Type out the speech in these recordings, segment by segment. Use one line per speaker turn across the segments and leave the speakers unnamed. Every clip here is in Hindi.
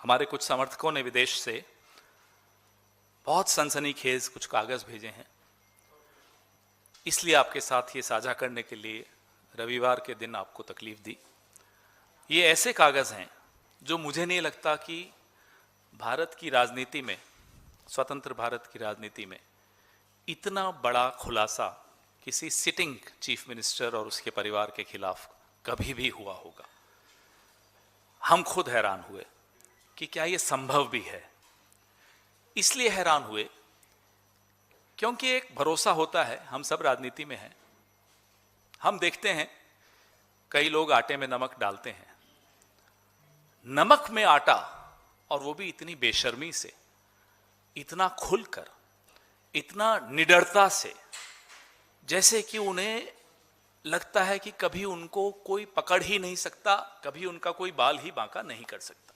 हमारे कुछ समर्थकों ने विदेश से बहुत सनसनीखेज कुछ कागज भेजे हैं, इसलिए आपके साथ ये साझा करने के लिए रविवार के दिन आपको तकलीफ दी। ये ऐसे कागज हैं जो मुझे नहीं लगता कि भारत की राजनीति में, स्वतंत्र भारत की राजनीति में इतना बड़ा खुलासा किसी सिटिंग चीफ मिनिस्टर और उसके परिवार के खिलाफ कभी भी हुआ होगा। हम खुद हैरान हुए कि क्या ये संभव भी है। इसलिए हैरान हुए क्योंकि एक भरोसा होता है, हम सब राजनीति में हैं, हम देखते हैं कई लोग आटे में नमक डालते हैं, नमक में आटा, और वो भी इतनी बेशर्मी से, इतना खुलकर, इतना निडरता से, जैसे कि उन्हें लगता है कि कभी उनको कोई पकड़ ही नहीं सकता, कभी उनका कोई बाल ही बांका नहीं कर सकता।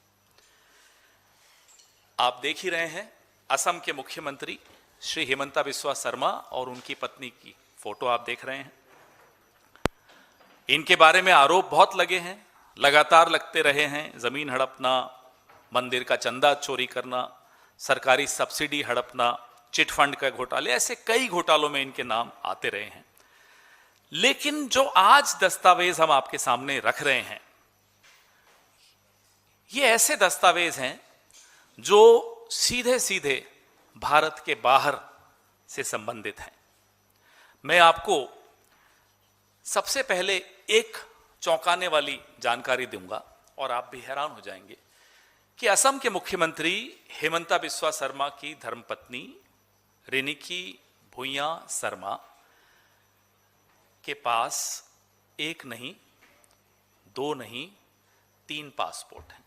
आप देख ही रहे हैं असम के मुख्यमंत्री श्री हिमंता बिस्वा शर्मा और उनकी पत्नी की फोटो आप देख रहे हैं। इनके बारे में आरोप बहुत लगे हैं, लगातार लगते रहे हैं। जमीन हड़पना, मंदिर का चंदा चोरी करना, सरकारी सब्सिडी हड़पना, चिट फंड का घोटाले, ऐसे कई घोटालों में इनके नाम आते रहे हैं। लेकिन जो आज दस्तावेज हम आपके सामने रख रहे हैं, ये ऐसे दस्तावेज हैं जो सीधे सीधे भारत के बाहर से संबंधित हैं। मैं आपको सबसे पहले एक चौंकाने वाली जानकारी दूंगा और आप भी हैरान हो जाएंगे कि असम के मुख्यमंत्री हिमंता बिस्वा शर्मा की धर्मपत्नी रिनिकी भुइयां शर्मा के पास एक नहीं, दो नहीं, 3 पासपोर्ट हैं।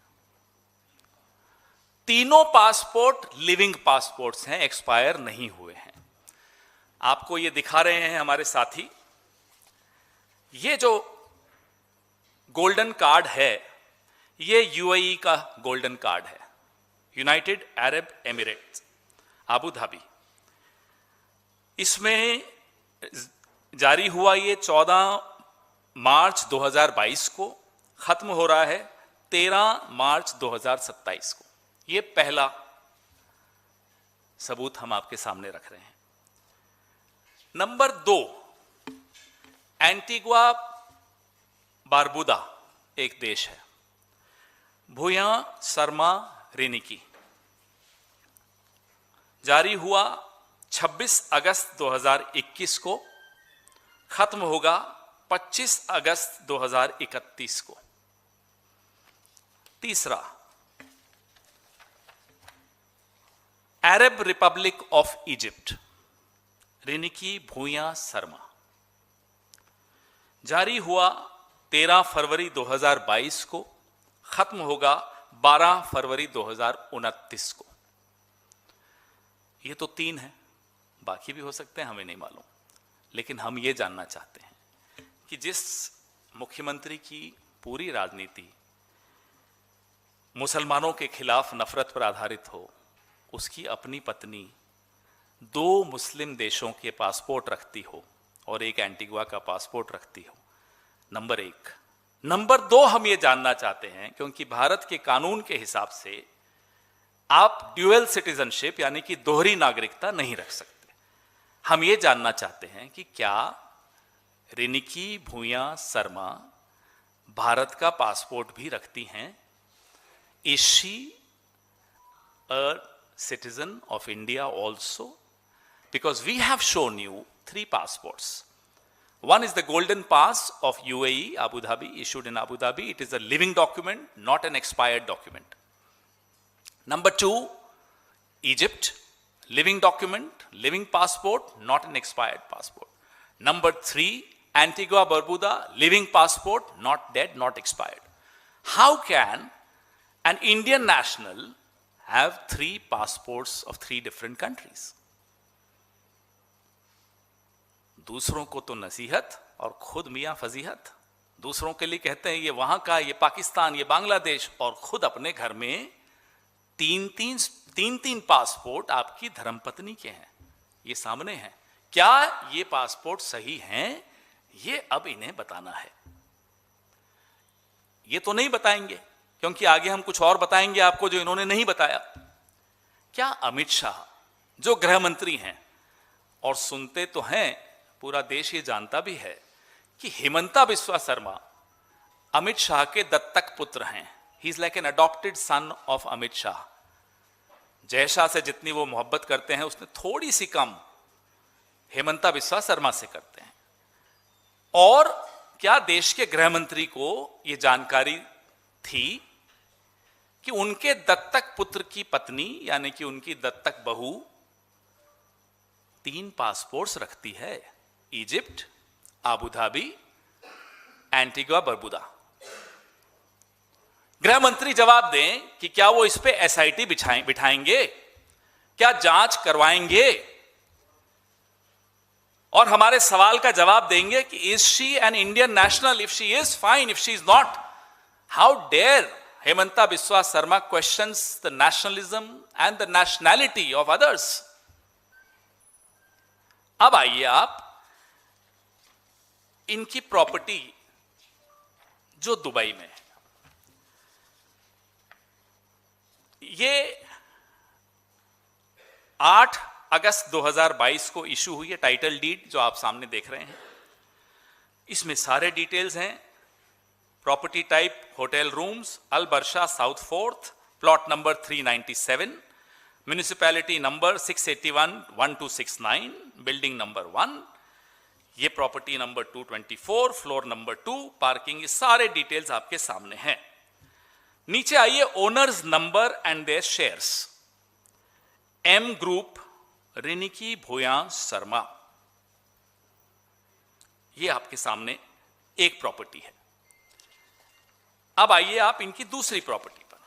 तीनों पासपोर्ट लिविंग पासपोर्ट्स हैं, एक्सपायर नहीं हुए हैं। आपको ये दिखा रहे हैं हमारे साथी। ये जो गोल्डन कार्ड है, ये यूएई का गोल्डन कार्ड है, United Arab Emirates, Abu Dhabi. इसमें जारी हुआ ये 14 मार्च 2022 को, खत्म हो रहा है 13 मार्च 2027 को। ये पहला सबूत हम आपके सामने रख रहे हैं। नंबर 2, एंटीगुआ बारबुदा एक देश है, भुइयां शर्मा रिनिकी, जारी हुआ 26 अगस्त 2021 को, खत्म होगा 25 अगस्त 2031 को। तीसरा, Arab republic of Egypt, Riniki Bhuyan Sharma, जारी हुआ 13 फरवरी 2022 को, खत्म होगा 12 फरवरी 2029 को। ये तो 3 है, बाकी भी हो सकते हैं, हमें नहीं मालूम। लेकिन हम ये जानना चाहते हैं कि जिस मुख्यमंत्री की पूरी राजनीति मुसलमानों के खिलाफ नफरत पर आधारित हो, उसकी अपनी पत्नी 2 मुस्लिम देशों के पासपोर्ट रखती हो और एक एंटीगुआ का पासपोर्ट रखती हो, नंबर 1। नंबर 2, हम ये जानना चाहते हैं क्योंकि भारत के कानून के हिसाब से आप ड्यूअल सिटीजनशिप यानी कि दोहरी नागरिकता नहीं रख सकते। हम ये जानना चाहते हैं कि क्या रिनिकी भुइयां शर्मा भारत का पासपोर्ट भी रखती हैं? Is she a citizen of India also? Because we have shown you 3 passports. One is the golden pass of UAE, Abu Dhabi, issued in Abu Dhabi. It is a living document, not an expired document. Number 2, Egypt, living document, living passport, not an expired passport. Number 3, Antigua Barbuda, living passport, not dead, not expired. How can an Indian national have 3 passports of 3 different countries? दूसरों को तो नसीहत और खुद मियां फजीहत। दूसरों के लिए कहते हैं ये वहां का, ये पाकिस्तान, ये बांग्लादेश, और खुद अपने घर में 3 पासपोर्ट आपकी धर्मपत्नी के हैं। ये सामने हैं। क्या ये पासपोर्ट सही हैं? ये अब इन्हें बताना है। ये तो नहीं बताएंगे क्योंकि आगे हम कुछ और बताएंगे आपको जो इन्होंने नहीं बताया। क्या अमित शाह जो गृह मंत्री हैं, और सुनते तो हैं, पूरा देश ये जानता भी है कि हेमंता बिस्वा शर्मा अमित शाह के दत्तक पुत्र हैं। He is like an adopted son of Amit Shah. Jay Shah से जितनी वो मोहब्बत करते हैं उसने थोड़ी सी कम हेमंता बिस्वा शर्मा से करते हैं। और क्या देश के गृह मंत्री को यह जानकारी थी कि उनके दत्तक पुत्र की पत्नी यानी कि उनकी दत्तक बहू 3 पासपोर्ट्स रखती है? Egypt, Abu Dhabi, Antigua Barbuda. गृह मंत्री जवाब दें कि क्या वो इस पे एसआईटी बिठाएंगे, क्या जांच करवाएंगे, और हमारे सवाल का जवाब देंगे कि is she an Indian national? If she is, fine. If she is not, how dare Himanta Biswa Sarma questions the nationalism and the nationality of others? अब आइए आप इनकी प्रॉपर्टी जो दुबई में है, ये 8 अगस्त 2022 को इशू हुई है टाइटल डीड जो आप सामने देख रहे हैं। इसमें सारे डिटेल्स हैं। Property type hotel rooms, Al Barsha South Fourth, plot number 397, municipality number 681-1269, building number 1, ये property number 224, floor number 2, parking, ये सारे डिटेल्स आपके सामने हैं। नीचे आइए, owners number and their shares. M group, Riniki Bhuyan Sharma, ये आपके सामने एक प्रॉपर्टी है। अब आइए आप इनकी दूसरी प्रॉपर्टी पर।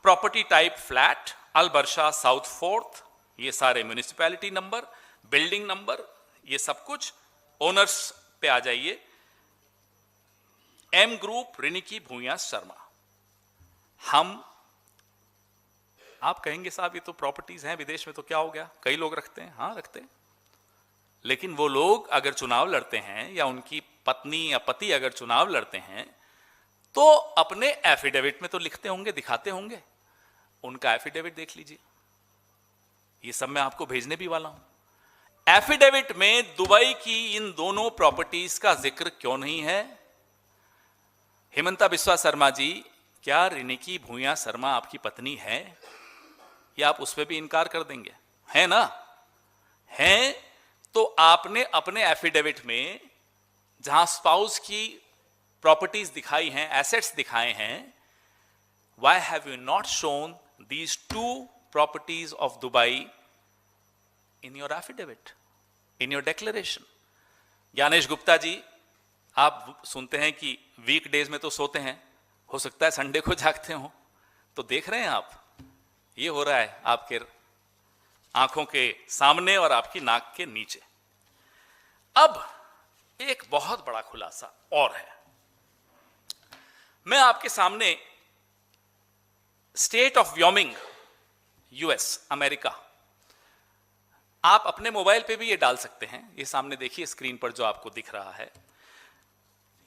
प्रॉपर्टी टाइप फ्लैट, अल बर्शा साउथ फोर्थ, ये सारे म्यूनिसिपैलिटी नंबर, बिल्डिंग नंबर, ये सब कुछ। ओनर्स पे आ जाइए, एम ग्रुप, रिनिकी भूया शर्मा। आप कहेंगे साहब ये तो प्रॉपर्टीज हैं विदेश में, तो क्या हो गया, कई लोग रखते हैं। हाँ रखते हैं, लेकिन वो लोग अगर चुनाव लड़ते हैं या उनकी पत्नी या पति अगर चुनाव लड़ते हैं तो अपने एफिडेविट में तो लिखते होंगे, दिखाते होंगे। उनका एफिडेविट देख लीजिए, ये सब मैं आपको भेजने भी वाला हूं। एफिडेविट में दुबई की इन दोनों प्रॉपर्टीज का जिक्र क्यों नहीं है? हेमंता बिस्वा शर्मा जी, क्या रिनिकी भूया शर्मा आपकी पत्नी है? या आप उस पर भी इनकार कर देंगे? है ना? है तो आपने अपने एफिडेविट में जहां स्पाउस की प्रॉपर्टीज दिखाई हैं, एसेट्स दिखाए हैं, why have you not shown these 2 properties of Dubai in your affidavit, in your declaration? Gyanesh Gupta ji, आप सुनते हैं कि वीक डेज में तो सोते हैं, हो सकता है संडे को जागते हो, तो देख रहे हैं आप ये हो रहा है आपके आंखों के सामने और आपकी नाक के नीचे। अब एक बहुत बड़ा खुलासा और है। मैं आपके सामने state of Wyoming, US, America, आप अपने मोबाइल पे भी ये डाल सकते हैं। ये सामने देखिए स्क्रीन पर जो आपको दिख रहा है,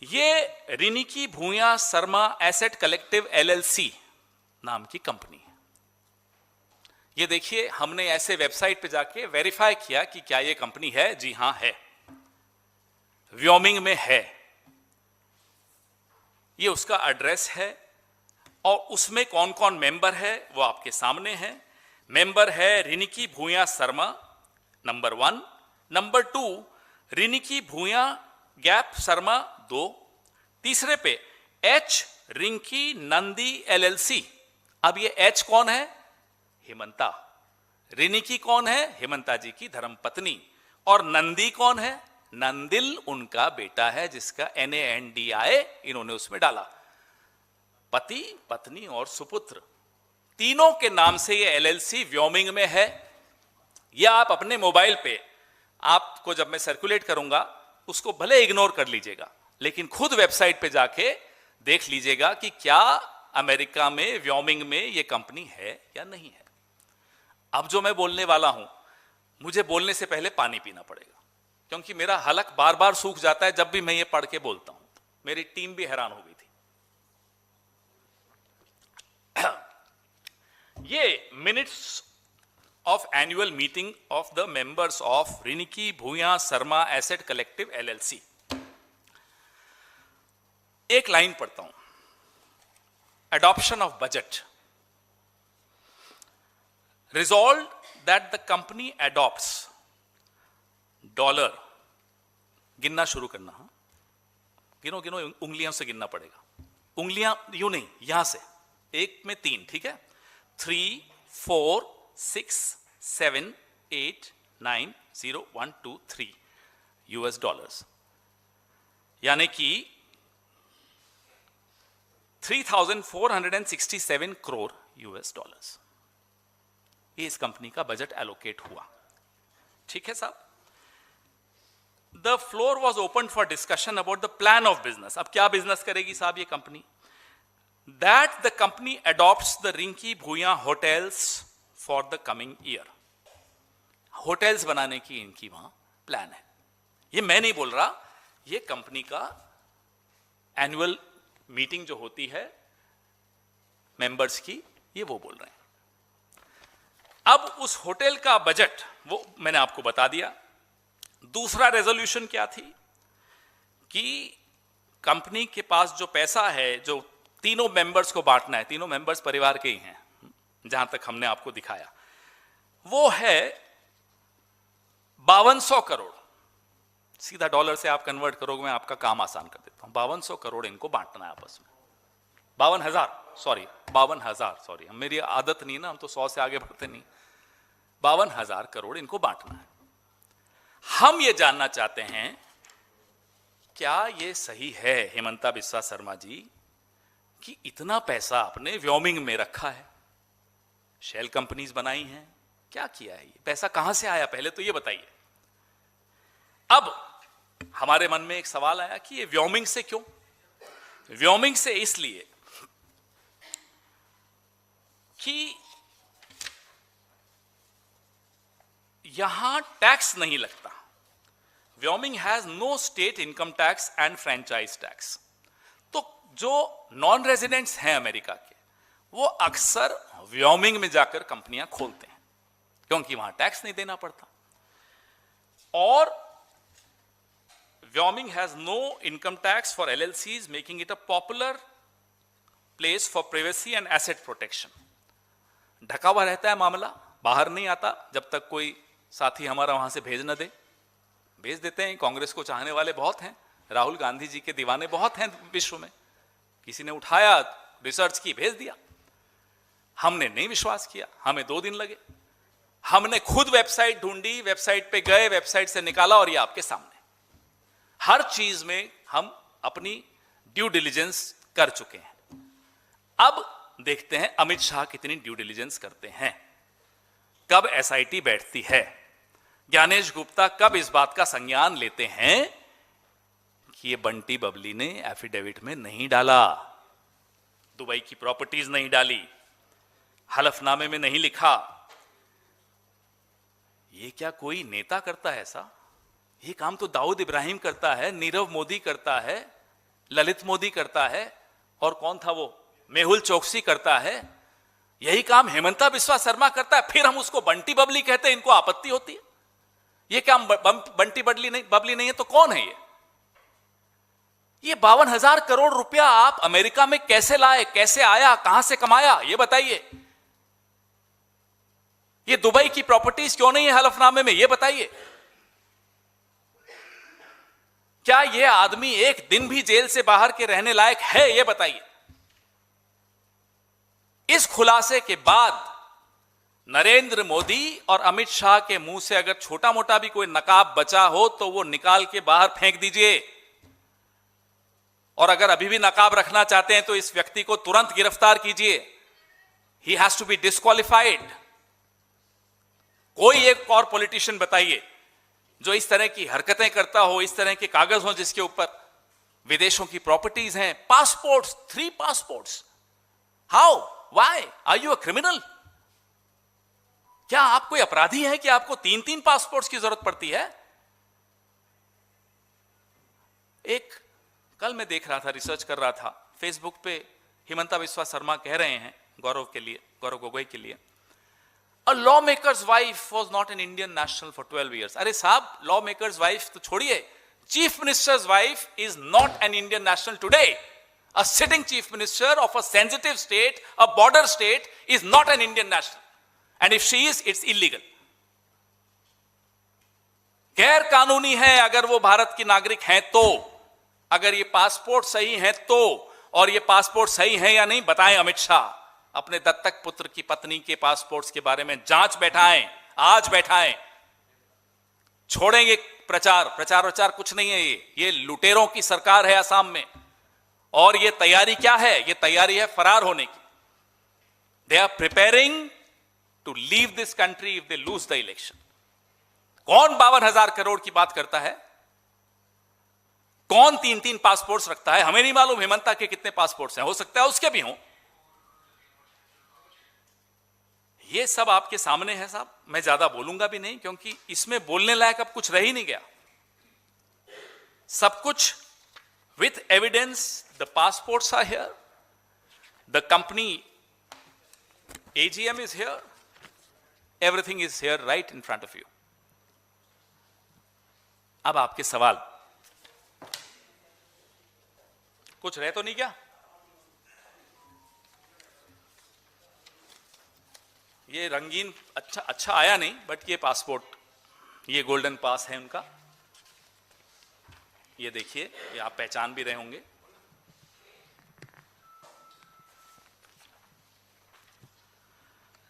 ये Riniki Bhuyan Sharma asset collective LLC नाम की कंपनी है। ये देखिए, हमने ऐसे वेबसाइट पे जाके वेरीफाई किया कि क्या ये कंपनी है। जी हां है, व्योमिंग में है। ये उसका एड्रेस है और उसमें कौन कौन मेंबर है वो आपके सामने है। मेंबर है रिनिकी भूया शर्मा नंबर 1, नंबर 2 रिनिकी भूया गैप शर्मा 2, तीसरे पे एच रिंकी नंदी एलएलसी। अब ये एच कौन है? हेमंता। रिनिकी कौन है? हेमंता जी की धर्मपत्नी। और नंदी कौन है? नंदिल उनका बेटा है, जिसका NANDI इन्होंने उसमें डाला। पति, पत्नी और सुपुत्र, तीनों के नाम से ये एलएलसी व्योमिंग में है। या आप अपने मोबाइल पे, आपको जब मैं सर्कुलेट करूंगा उसको भले इग्नोर कर लीजिएगा, लेकिन खुद वेबसाइट पे जाके देख लीजिएगा कि क्या अमेरिका में व्योमिंग में ये कंपनी है या नहीं है। अब जो मैं बोलने वाला हूं, मुझे बोलने से पहले पानी पीना पड़ेगा, क्योंकि मेरा हलक बार बार सूख जाता है जब भी मैं ये पढ़ के बोलता हूं। मेरी टीम भी हैरान हो गई थी। ये minutes of annual meeting of the members of Riniki Bhuyan Sharma asset collective LLC. एक लाइन पढ़ता हूं। Adoption of budget. Resolved that the company adopts dollar, गिनना शुरू करना, हाँ गिनो गिनो, उंगलियों से गिनना पड़ेगा, उंगलियां यूं नहीं, यहां से, एक में 3, ठीक है, 3 4 6 7 8 9 0 1 2 3 यूएस डॉलर्स, यानी कि 3,467 करोड़ यूएस डॉलर्स। ये इस कंपनी का बजट एलोकेट हुआ। ठीक है साहब। The floor was open for discussion about the plan of business. अब क्या बिजनेस करेगी साहब ये कंपनी? That the company adopts the Rinki Bhuyan hotels for the coming year. Hotels बनाने की इनकी वहां प्लान है। ये मैं नहीं बोल रहा, ये कंपनी का एनुअल मीटिंग जो होती है मेंबर्स की, ये वो बोल रहे हैं। अब उस होटल का बजट वो मैंने आपको बता दिया। दूसरा रेजोल्यूशन क्या थी कि कंपनी के पास जो पैसा है, जो तीनों मेंबर्स को बांटना है, तीनों मेंबर्स परिवार के ही हैं जहां तक हमने आपको दिखाया, वो है 5200 करोड़। सीधा डॉलर से आप कन्वर्ट करोगे, मैं आपका काम आसान कर देता हूं। 5200 करोड़ इनको बांटना है आपस में। 52,000 सॉरी, मेरी आदत नहीं ना, हम तो 100 से आगे बढ़ते नहीं। 52,000 करोड़ इनको बांटना है। हम ये जानना चाहते हैं क्या ये सही है हेमंता बिस्वा शर्मा जी कि इतना पैसा आपने व्योमिंग में रखा है, शेल कंपनीज बनाई हैं, क्या किया है? ये पैसा कहां से आया, पहले तो ये बताइए। अब हमारे मन में एक सवाल आया कि ये व्योमिंग से क्यों? व्योमिंग से इसलिए कि यहां टैक्स नहीं लगता। Wyoming has no state income tax and franchise tax. तो जो नॉन रेजिडेंट्स हैं अमेरिका के, वो अक्सर व्योमिंग में जाकर कंपनियां खोलते हैं क्योंकि वहां टैक्स नहीं देना पड़ता। और Wyoming has no income tax for LLCs, making it a popular place for privacy and asset protection. ढका हुआ रहता है मामला, बाहर नहीं आता जब तक कोई साथी हमारा वहां से भेज न दे। भेज देते हैं, कांग्रेस को चाहने वाले बहुत हैं, राहुल गांधी जी के दीवाने बहुत हैं विश्व में। किसी ने उठाया, रिसर्च की, भेज दिया। हमने नहीं विश्वास किया, हमें 2 दिन लगे। हमने खुद वेबसाइट ढूंढी, वेबसाइट पे गए, वेबसाइट से निकाला, और ये आपके सामने। हर चीज में हम अपनी ड्यू डिलिजेंस कर चुके हैं। अब देखते हैं अमित शाह कितनी ड्यू डिलिजेंस करते हैं, कब एसआईटी बैठती है, ज्ञानेश गुप्ता कब इस बात का संज्ञान लेते हैं कि ये बंटी बबली ने एफिडेविट में नहीं डाला, दुबई की प्रॉपर्टीज नहीं डाली, हलफनामे में नहीं लिखा। ये क्या कोई नेता करता है ऐसा? ये काम तो दाऊद इब्राहिम करता है, नीरव मोदी करता है, ललित मोदी करता है, और कौन था वो, मेहुल चोकसी करता है। यही काम हेमंता बिस्वा शर्मा करता है, फिर हम उसको बंटी बबली कहते हैं, इनको आपत्ति होती है। ये क्या बंटी बबली नहीं है तो कौन है ये? ये 52,000 करोड़ रुपया आप अमेरिका में कैसे लाए, कैसे आया, कहां से कमाया, ये बताइए। ये दुबई की प्रॉपर्टीज क्यों नहीं है हलफनामे में, ये बताइए। क्या ये आदमी एक दिन भी जेल से बाहर के रहने लायक है, ये बताइए। इस खुलासे के बाद नरेंद्र मोदी और अमित शाह के मुंह से अगर छोटा मोटा भी कोई नकाब बचा हो तो वो निकाल के बाहर फेंक दीजिए, और अगर अभी भी नकाब रखना चाहते हैं तो इस व्यक्ति को तुरंत गिरफ्तार कीजिए। He has to be disqualified. कोई एक और पॉलिटिशियन बताइए जो इस तरह की हरकतें करता हो, इस तरह के कागज हो जिसके ऊपर विदेशों की प्रॉपर्टीज हैं, passports, 3 passports. How, why are you a criminal? क्या आप कोई अपराधी हैं कि आपको 3-3 पासपोर्ट्स की जरूरत पड़ती है? कल मैं देख रहा था, रिसर्च कर रहा था फेसबुक पे, हेमंता बिस्वा शर्मा कह रहे हैं, गौरव गोगोई के लिए, a law makers wife was not an Indian national for 12 years. अरे साहब, लॉ मेकर्स वाइफ तो छोड़िए, chief ministers wife is not an Indian national today. A sitting chief minister of a sensitive state, a border state, is not an Indian national. And if she is, it's illegal. गैर कानूनी है अगर वो भारत की नागरिक हैं तो, अगर ये पासपोर्ट सही है तो, और ये पासपोर्ट सही है या नहीं बताएं अमित शाह। अपने दत्तक पुत्र की पत्नी के पासपोर्ट्स के बारे में जांच बैठाएं, आज बैठाएं। छोड़ेंगे प्रचार कुछ नहीं है। ये लुटेरों की सरकार है असम में, और ये तैयारी क्या है? ये तैयारी है फरार होने की। They are preparing to leave this country if they lose the election. कौन 52,000 करोड़ की बात करता है? कौन 3-3 पासपोर्ट्स रखता है? हमें नहीं मालूम हेमंता के कितने पासपोर्ट्स हैं, हो सकता है उसके भी हों। ये सब आपके सामने है साहब, मैं ज्यादा बोलूंगा भी नहीं, क्योंकि इसमें बोलने लायक अब कुछ रह ही नहीं गया। सब कुछ with evidence, the passports are here, the company AGM is here, everything is here right in front of you. अब आपके सवाल कुछ रह तो नहीं क्या? ये रंगीन अच्छा आया नहीं, बट ये पासपोर्ट, ये गोल्डन पास है उनका। ये देखिए, ये आप पहचान भी रहे होंगे।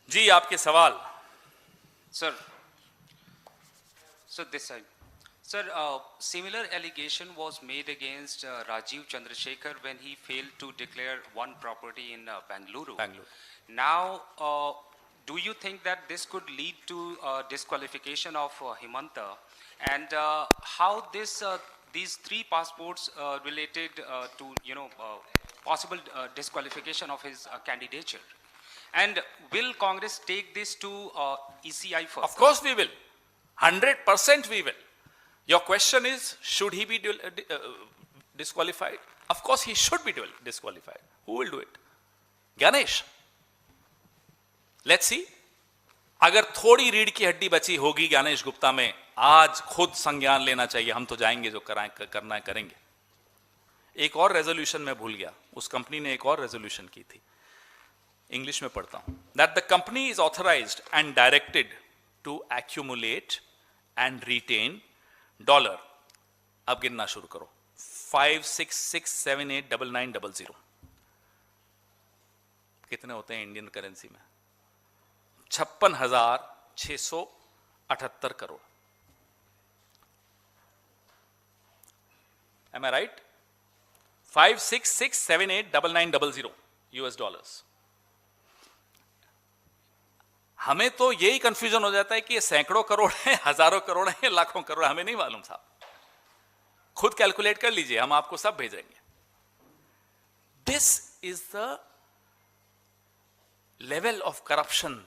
जी, आपके सवाल।
Sir this side sir, similar allegation was made against Rajiv Chandrasekhar when he failed to declare one property in Bangalore. Now, do you think that this could lead to disqualification of Himanta, and how these 3 passports related to possible disqualification of his candidature, and will Congress take this to ECI first?
Of course we will, 100% we will. Your question is, should he be disqualified? Of course he should be disqualified. Who will do it? Ganesh. Let's see. अगर थोड़ी रीढ़ की हड्डी बची होगी ज्ञानेश गुप्ता में, आज खुद संज्ञान लेना चाहिए। हम तो जाएंगे, जो करना है करेंगे। एक और रेजोल्यूशन में भूल गया, उस कंपनी ने एक और रेजोल्यूशन की थी, इंग्लिश में पढ़ता हूं। That the company is authorised and directed to accumulate and retain $, अब गिनना शुरू करो, 56678990। कितने होते हैं इंडियन करेंसी में? 56,678 करोड़। Am I right? 56678990 $। हमें तो यही कंफ्यूजन हो जाता है कि ये सैकड़ों करोड़ है, हजारों करोड़ है, लाखों करोड़, हमें नहीं मालूम साहब। खुद कैलकुलेट कर लीजिए, हम आपको सब भेजेंगे। This is the level of corruption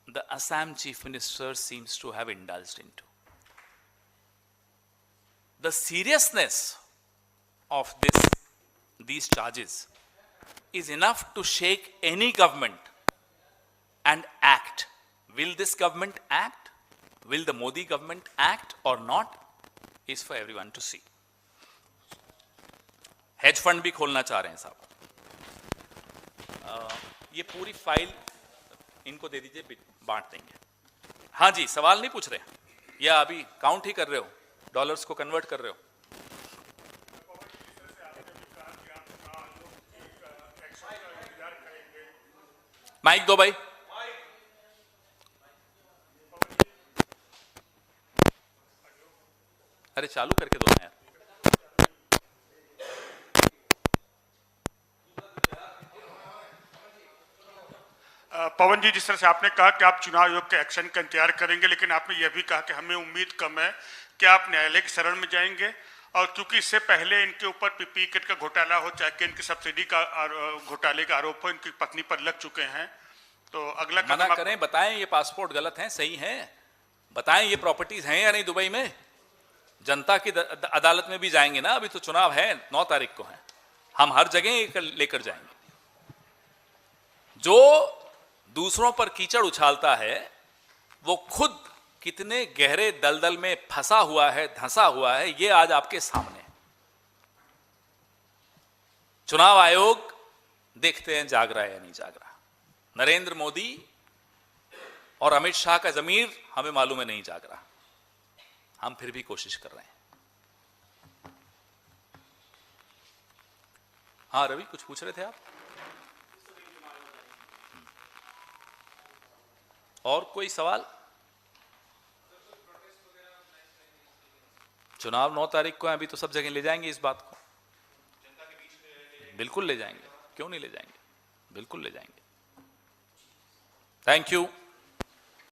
the Assam Chief Minister seems to have indulged into. The seriousness of these charges is enough to shake any government and act. Will this government act? Will the Modi government act or not? Is for everyone to see. Hedge fund भी खोलना चाह रहे हैं साहब। ये पूरी फाइल इनको दे दीजिए, बांट देंगे। हाँ जी, सवाल नहीं पूछ रहे या अभी काउंट ही कर रहे हो, डॉलर्स को कन्वर्ट कर रहे हो? माइक दो भाई। अरे चालू करके दो ना यार।
पवन जी, जिस तरह से आपने कहा कि आप चुनाव आयोग के एक्शन का इंतजार करेंगे, लेकिन आपने यह भी कहा कि हमें उम्मीद कम है कि आप न्यायालय की शरण में जाएंगे, और क्योंकि इससे पहले इनके ऊपर पीपी किट का घोटाला हो, चाहे कि इनकी सब्सिडी का घोटाले का आरोप हो, इनकी पत्नी पर लग चुके हैं, तो अगला
मना करें, बताएं ये पासपोर्ट गलत हैं, सही हैं, बताएं ये प्रॉपर्टीज हैं या नहीं दुबई में। जनता की अदालत में भी जाएंगे ना, अभी तो चुनाव है, 9 तारीख को है, हम हर जगह लेकर जाएंगे। जो दूसरों पर कीचड़ उछालता है वो खुद कितने गहरे दलदल में फंसा हुआ है, धंसा हुआ है, ये आज आपके सामने है। चुनाव आयोग देखते हैं जाग रहा है या नहीं जाग रहा। नरेंद्र मोदी और अमित शाह का जमीर हमें मालूम है नहीं जाग रहा, हम फिर भी कोशिश कर रहे हैं। हाँ रवि, कुछ पूछ रहे थे आप? और कोई सवाल? चुनाव 9 तारीख को है, अभी तो सब जगह ले जाएंगे इस बात को, बिल्कुल ले जाएंगे, क्यों नहीं ले जाएंगे, बिल्कुल ले जाएंगे। Thank you.